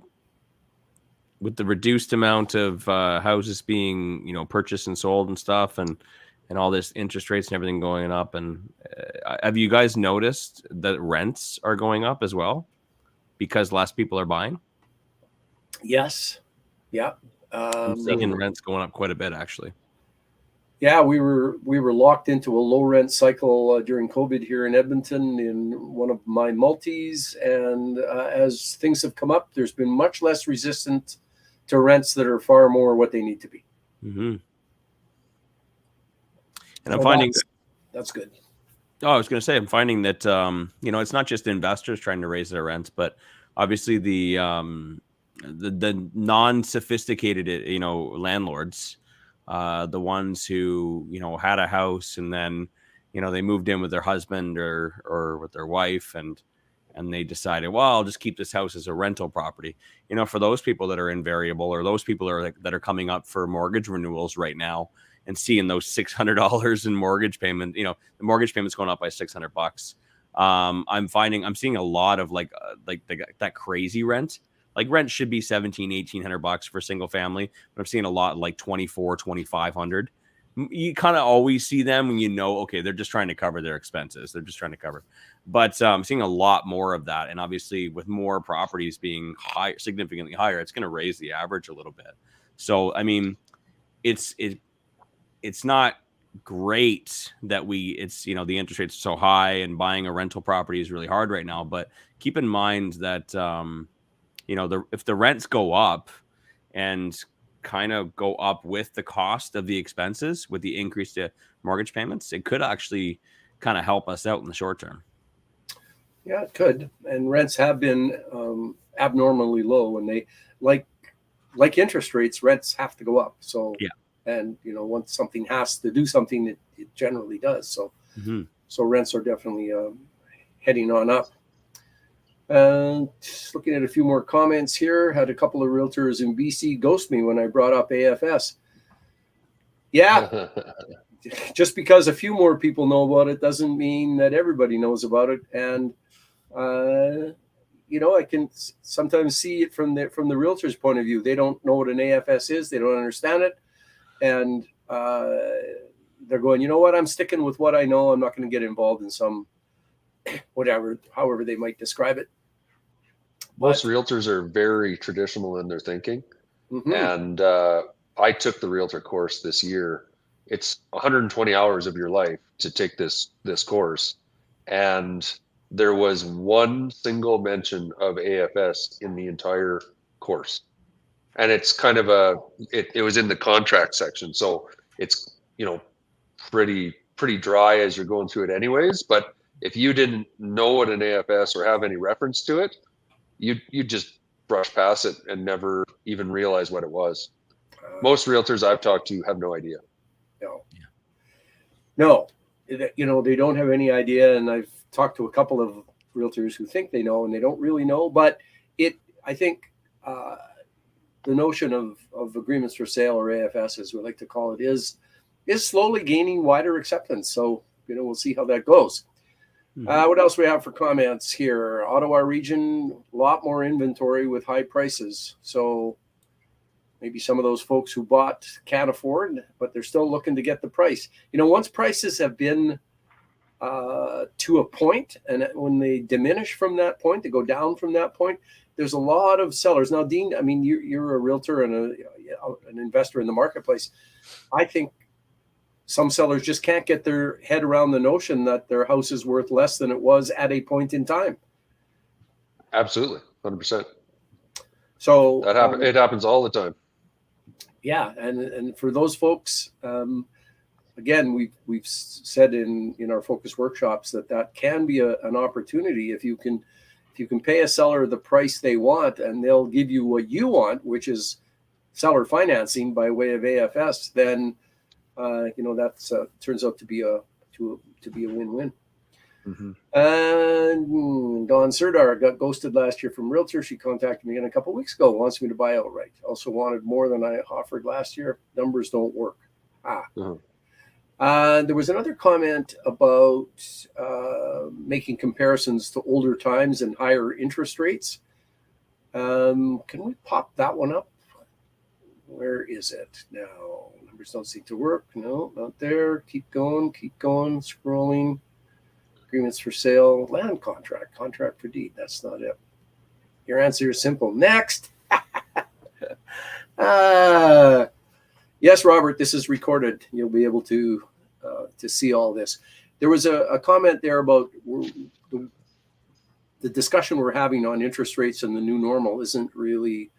with the reduced amount of houses being, purchased and sold and stuff, and all this interest rates and everything going up, and have you guys noticed that rents are going up as well because less people are buying? Yes. Yeah. I'm seeing rents going up quite a bit, actually. Yeah, we were locked into a low rent cycle during COVID here in Edmonton in one of my multis, and as things have come up, there's been much less resistant to rents that are far more what they need to be. And I'm finding that's good. Oh, I was going to say, I'm finding that it's not just investors trying to raise their rents, but obviously the non-sophisticated landlords, the ones who had a house and then they moved in with their husband or with their wife, and they decided, well, I'll just keep this house as a rental property. For those people that are in variable, or those people that are coming up for mortgage renewals right now and seeing those $600 in mortgage payment, the mortgage payment's going up by $600. I'm seeing a lot of that crazy rent. Like rent should be $1,700-$1,800 for single family, but I'm seeing a lot like $2,400-$2,500. You kind of always see them when okay, they're just trying to cover their expenses. They're just trying to cover. But I'm seeing a lot more of that, and obviously with more properties being significantly higher, it's going to raise the average a little bit. So I mean, it's not great that it's the interest rates are so high and buying a rental property is really hard right now. But keep in mind that if the rents go up and kind of go up with the cost of the expenses, with the increase to mortgage payments, it could actually kind of help us out in the short term. Yeah, it could. And rents have been abnormally low, and they like interest rates, rents have to go up. So yeah. And once something has to do something, it generally does. So so rents are definitely heading on up. And just looking at a few more comments here, had a couple of realtors in BC ghost me when I brought up AFS. Yeah, just because a few more people know about it doesn't mean that everybody knows about it. And I can sometimes see it from the realtor's point of view. They don't know what an AFS is. They don't understand it, and they're going, you know what? I'm sticking with what I know. I'm not going to get involved in some however they might describe it. Most realtors are very traditional in their thinking. Mm-hmm. And I took the realtor course this year. It's 120 hours of your life to take this course. And there was one single mention of AFS in the entire course. And it's kind of it was in the contract section. So it's, pretty dry as you're going through it anyways. But if you didn't know what an AFS or have any reference to it, you just brush past it and never even realize what it was. Most realtors I've talked to have no idea. No, they don't have any idea. And I've talked to a couple of realtors who think they know and they don't really know. But I think the notion of agreements for sale, or AFS as we like to call it, is slowly gaining wider acceptance. So, we'll see how that goes. Mm-hmm. What else we have for comments here? Ottawa region, a lot more inventory with high prices. So maybe some of those folks who bought can't afford, but they're still looking to get the price. Once prices have been to a point, and when they diminish from that point, they go down from that point, there's a lot of sellers. Now, Dean, I mean, you're a realtor and an investor in the marketplace. I think some sellers just can't get their head around the notion that their house is worth less than it was at a point in time. Absolutely, 100%. So it happens all the time. Yeah, and for those folks, again, we've said in our focus workshops that can be an opportunity if you can pay a seller the price they want, and they'll give you what you want, which is seller financing by way of AFS. Then that's turns out to be a win-win. Mm-hmm. And Dawn Serdar got ghosted last year from realtor. She contacted me again a couple of weeks ago. Wants me to buy outright. Also wanted more than I offered last year. Numbers don't work. There was another comment about making comparisons to older times and higher interest rates. Can we pop that one up? Where is it now? Numbers don't seem to work. No, not there. Keep going. Scrolling. Agreements for sale, land contract for deed. That's not it. Your answer is simple. Next. Yes, Robert, this is recorded. You'll be able to see all this. There was a comment there about the discussion we're having on interest rates and the new normal isn't really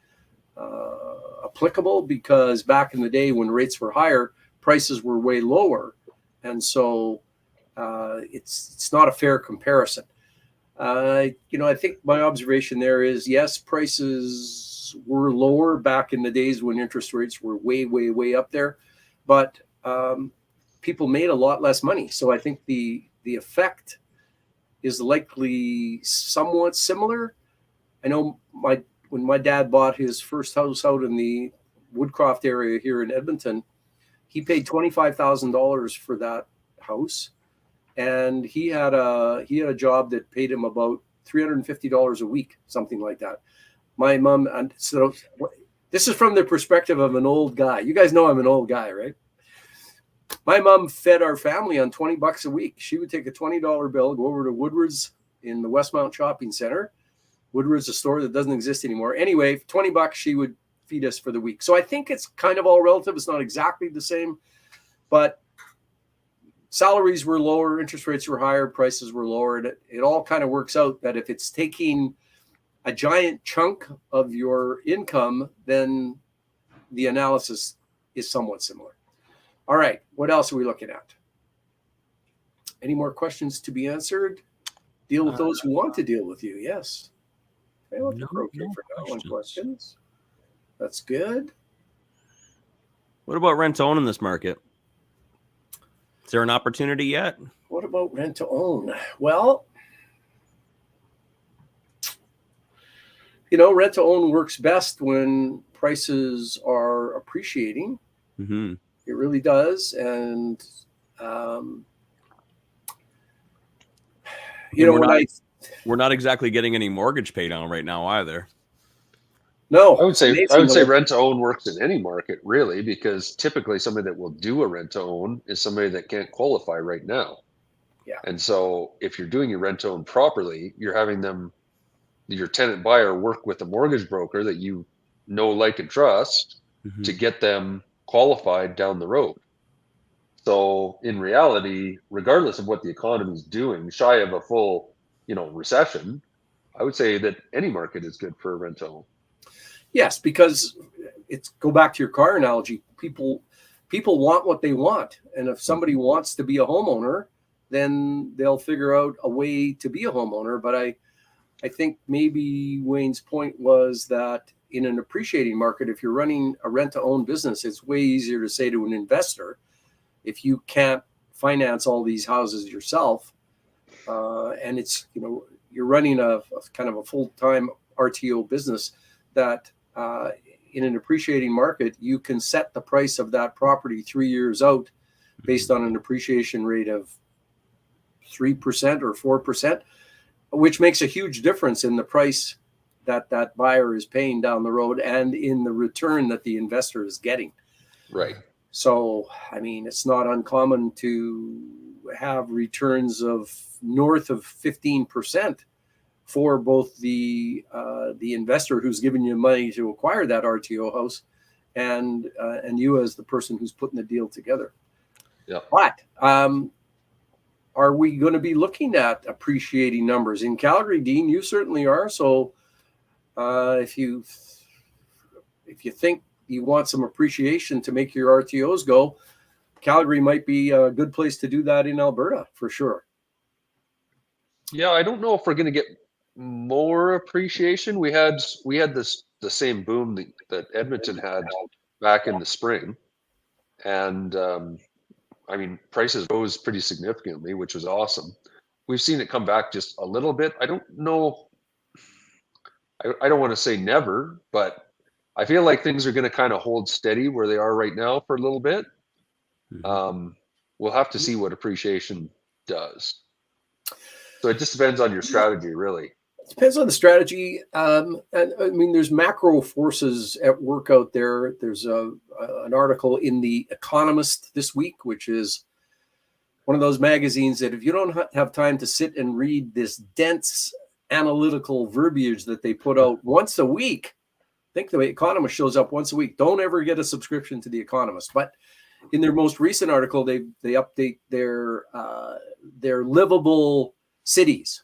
applicable, because back in the day when rates were higher, prices were way lower. And so it's not a fair comparison. I think my observation there is, yes, prices were lower back in the days when interest rates were way, way, way up there, but people made a lot less money. So I think the effect is likely somewhat similar. I know when my dad bought his first house out in the Woodcroft area here in Edmonton, he paid $25,000 for that house. And he had a job that paid him about $350 a week, something like that. My mom, and so this is from the perspective of an old guy. You guys know I'm an old guy, right? My mom fed our family on $20 a week. She would take a $20 bill, go over to Woodward's in the Westmount Shopping Center. Woodward's a store that doesn't exist anymore. Anyway, $20 she would feed us for the week. So I think it's kind of all relative. It's not exactly the same, but salaries were lower, interest rates were higher, prices were lower. And it all kind of works out that if it's taking a giant chunk of your income, then the analysis is somewhat similar. All right, what else are we looking at? Any more questions to be answered? Deal with those who want to deal with you. Yes. No questions. That's good. What about rent to own in this market? Is there an opportunity yet? What about rent to own? Well, rent to own works best when prices are appreciating. Mm-hmm. It really does. And, you know, we're not exactly getting any mortgage pay down right now either. No, I would say amazing. rent to own works in any market, really, because typically somebody that will do a rent to own is somebody that can't qualify right now. Yeah. And so if you're doing your rent to own properly, you're having your tenant buyer work with a mortgage broker that you know, like, and trust to get them qualified down the road. So in reality, regardless of what the economy is doing, shy of a full, recession, I would say that any market is good for a rent to own. Yes, because go back to your car analogy. People want what they want, and if somebody wants to be a homeowner, then they'll figure out a way to be a homeowner. But I think maybe Wayne's point was that in an appreciating market, if you're running a rent to own business, it's way easier to say to an investor, if you can't finance all these houses yourself, and it's, you're running a kind of a full-time RTO business, that in an appreciating market, you can set the price of that property 3 years out based on an appreciation rate of 3% or 4%, which makes a huge difference in the price that buyer is paying down the road and in the return that the investor is getting. Right. So, I mean, it's not uncommon to have returns of north of 15% for both the investor who's giving you money to acquire that RTO house and you as the person who's putting the deal together. Yeah. But are we going to be looking at appreciating numbers in Calgary, Dean? You certainly are. So if you think you want some appreciation to make your RTOs go, Calgary might be a good place to do that in Alberta for sure. Yeah, I don't know if we're going to get more appreciation. We had the same boom that Edmonton had back in the spring, and I mean, prices rose pretty significantly, which was awesome. We've seen it come back just a little bit. I don't know. I don't want to say never, but I feel like things are going to kind of hold steady where they are right now for a little bit. We'll have to see what appreciation does. So it just depends on your strategy, really. It depends on the strategy. And I mean, there's macro forces at work out there. There's an article in The Economist this week, which is one of those magazines that if you don't have time to sit and read this dense analytical verbiage that they put out once a week, I think The Economist shows up once a week. Don't ever get a subscription to The Economist. But in their most recent article, they update their livable cities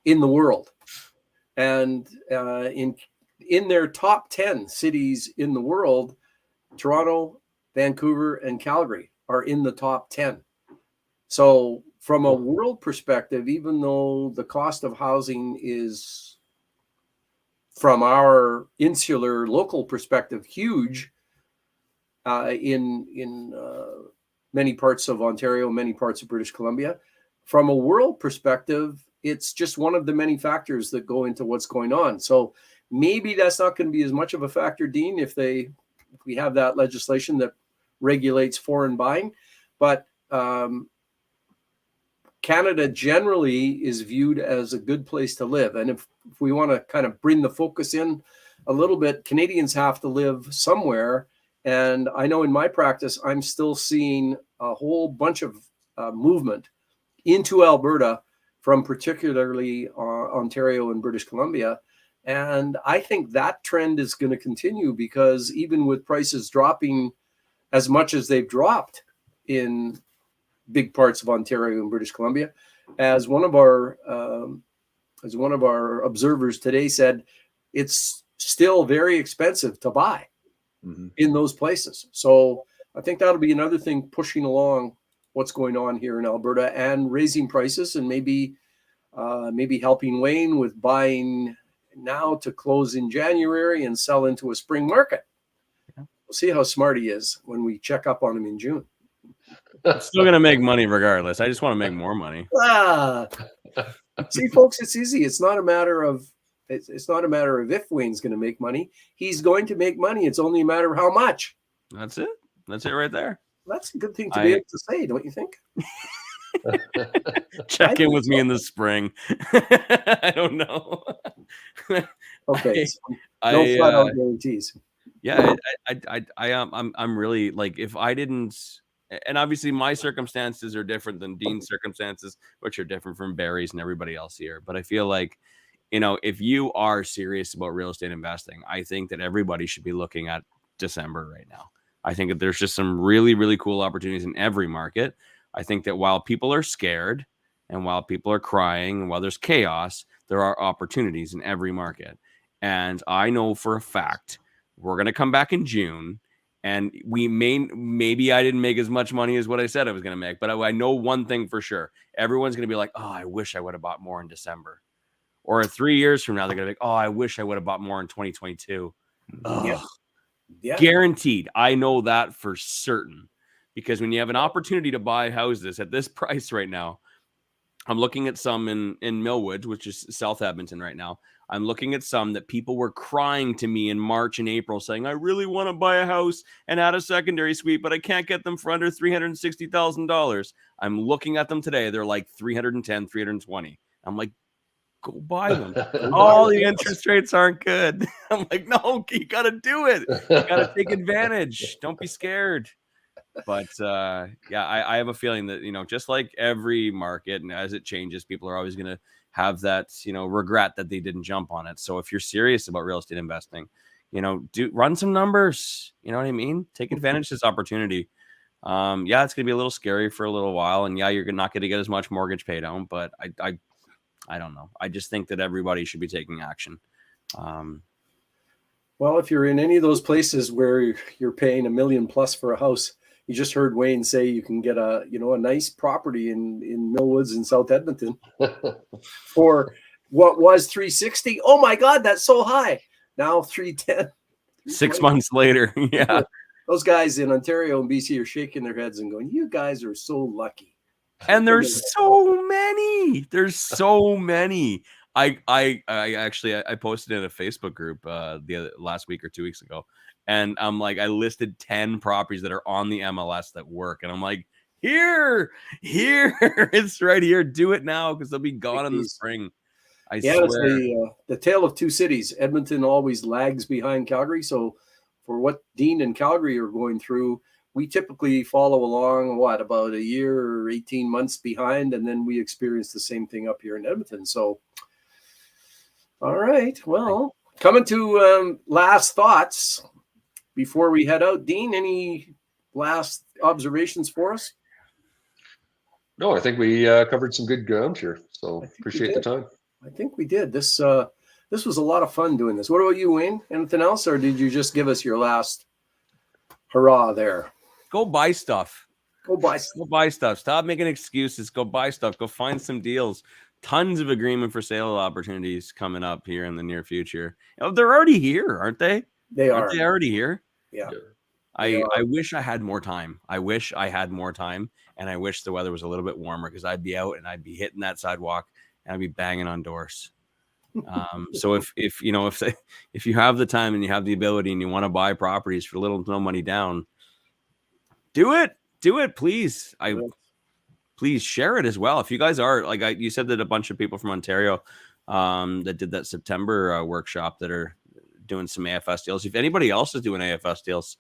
in the world, and in their top 10 cities in the world, Toronto, Vancouver, and Calgary are in the top 10. So from a world perspective, even though the cost of housing is, from our insular local perspective, huge in many parts of Ontario, many parts of British Columbia, from a world perspective, it's just one of the many factors that go into what's going on. So maybe that's not going to be as much of a factor, Dean, if we have that legislation that regulates foreign buying. But Canada generally is viewed as a good place to live. And if we want to kind of bring the focus in a little bit, Canadians have to live somewhere. And I know in my practice, I'm still seeing a whole bunch of movement into Alberta from particularly Ontario and British Columbia. And I think that trend is going to continue, because even with prices dropping as much as they've dropped in big parts of Ontario and British Columbia, as one of our observers today said, it's still very expensive to buy in those places. So I think that'll be another thing pushing along what's going on here in Alberta and raising prices, and maybe helping Wayne with buying now to close in January and sell into a spring market. We'll see how smart he is when we check up on him in June. I'm still going to make money regardless. I just want to make more money. See, folks, it's easy. It's not a matter of if Wayne's going to make money. He's going to make money. It's only a matter of how much. That's it. That's it right there. That's a good thing to be able to say, don't you think? Check in with me in the spring. I don't know. Okay. No flat out guarantees. Yeah, I'm really like, if I didn't, and obviously my circumstances are different than Dean's circumstances, which are different from Barry's and everybody else here. But I feel like, if you are serious about real estate investing, I think that everybody should be looking at December right now. I think that there's just some really, really cool opportunities in every market. I think that while people are scared and while people are crying and while there's chaos, there are opportunities in every market. And I know for a fact we're going to come back in June, and maybe I didn't make as much money as what I said I was going to make, but I know one thing for sure. Everyone's going to be like, oh, I wish I would have bought more in December. Or 3 years from now, they're going to be like, oh, I wish I would have bought more in 2022. Yeah. Guaranteed. I know that for certain. Because when you have an opportunity to buy houses at this price right now, I'm looking at some in Millwood, which is South Edmonton right now. I'm looking at some that people were crying to me in March and April saying, I really want to buy a house and add a secondary suite, but I can't get them for under $360,000. I'm looking at them today. They're like $310,000, $320,000. I'm like, go buy them. All the interest rates aren't good. I'm like, no, you got to do it. You got to take advantage. Don't be scared. But yeah, I have a feeling that, just like every market, and as it changes, people are always going to have that, regret that they didn't jump on it. So if you're serious about real estate investing, run some numbers. You know what I mean? Take advantage of this opportunity. Yeah, it's going to be a little scary for a little while. And yeah, you're not going to get as much mortgage pay down, but I don't know. I just think that everybody should be taking action. Well, if you're in any of those places where you're paying $1 million plus for a house, you just heard Wayne say you can get a nice property in Millwoods in South Edmonton for what was $360. Oh my God, that's so high. Now $310. 6 months later. Yeah. Those guys in Ontario and BC are shaking their heads and going, you guys are so lucky. And there's so many. There's so many. I actually posted in a Facebook group last week or 2 weeks ago, and I'm like, I listed 10 properties that are on the MLS that work, and I'm like, here, it's right here. Do it now because they'll be gone in the spring. I swear. It's the tale of two cities. Edmonton always lags behind Calgary, so for what Dean and Calgary are going through, we typically follow along, about a year or 18 months behind, and then we experience the same thing up here in Edmonton. So, all right. Well, coming to last thoughts before we head out. Dean, any last observations for us? No, I think we covered some good ground here. So appreciate the time. I think we did. This was a lot of fun doing this. What about you, Wayne? Anything else, or did you just give us your last hurrah there? Go buy stuff. Go buy stuff. Stop making excuses. Go buy stuff. Go find some deals. Tons of agreement for sale opportunities coming up here in the near future. They're already here, aren't they? Aren't they already here? Yeah. I wish I had more time. And I wish the weather was a little bit warmer because I'd be out and I'd be hitting that sidewalk and I'd be banging on doors. So if you have the time and you have the ability and you want to buy properties for little to no money down, do it, please. Please share it as well. If you guys are you said that a bunch of people from Ontario that did that September workshop that are doing some AFS deals. If anybody else is doing AFS deals,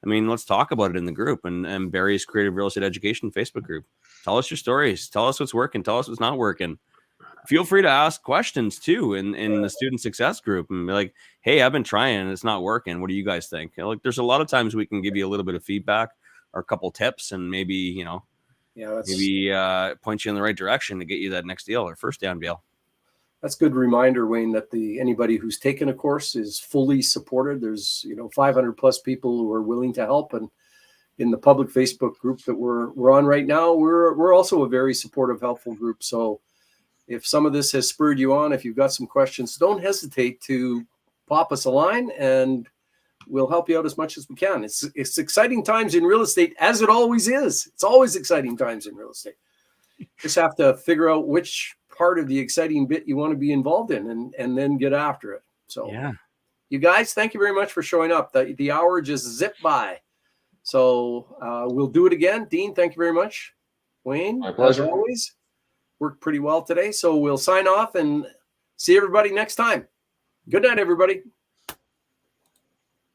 let's talk about it in the group and Barry's Creative Real Estate Education Facebook group. Tell us your stories. Tell us what's working. Tell us what's not working. Feel free to ask questions too in the student success group and be like, hey, I've been trying and it's not working. What do you guys think? There's a lot of times we can give you a little bit of feedback or a couple tips and maybe, point you in the right direction to get you that next deal or first down deal. That's a good reminder, Wayne, that anybody who's taken a course is fully supported. There's 500 plus people who are willing to help, and in the public Facebook group that we're on right now, we're also a very supportive, helpful group. So if some of this has spurred you on, if you've got some questions, don't hesitate to pop us a line and we'll help you out as much as we can. It's exciting times in real estate, as it always is. It's always exciting times in real estate. Just have to figure out which part of the exciting bit you want to be involved in and then get after it. So, yeah, you guys, thank you very much for showing up. The hour just zipped by. So we'll do it again. Dean, thank you very much. Wayne, My pleasure. as always, worked pretty well today. So we'll sign off and see everybody next time. Good night, everybody.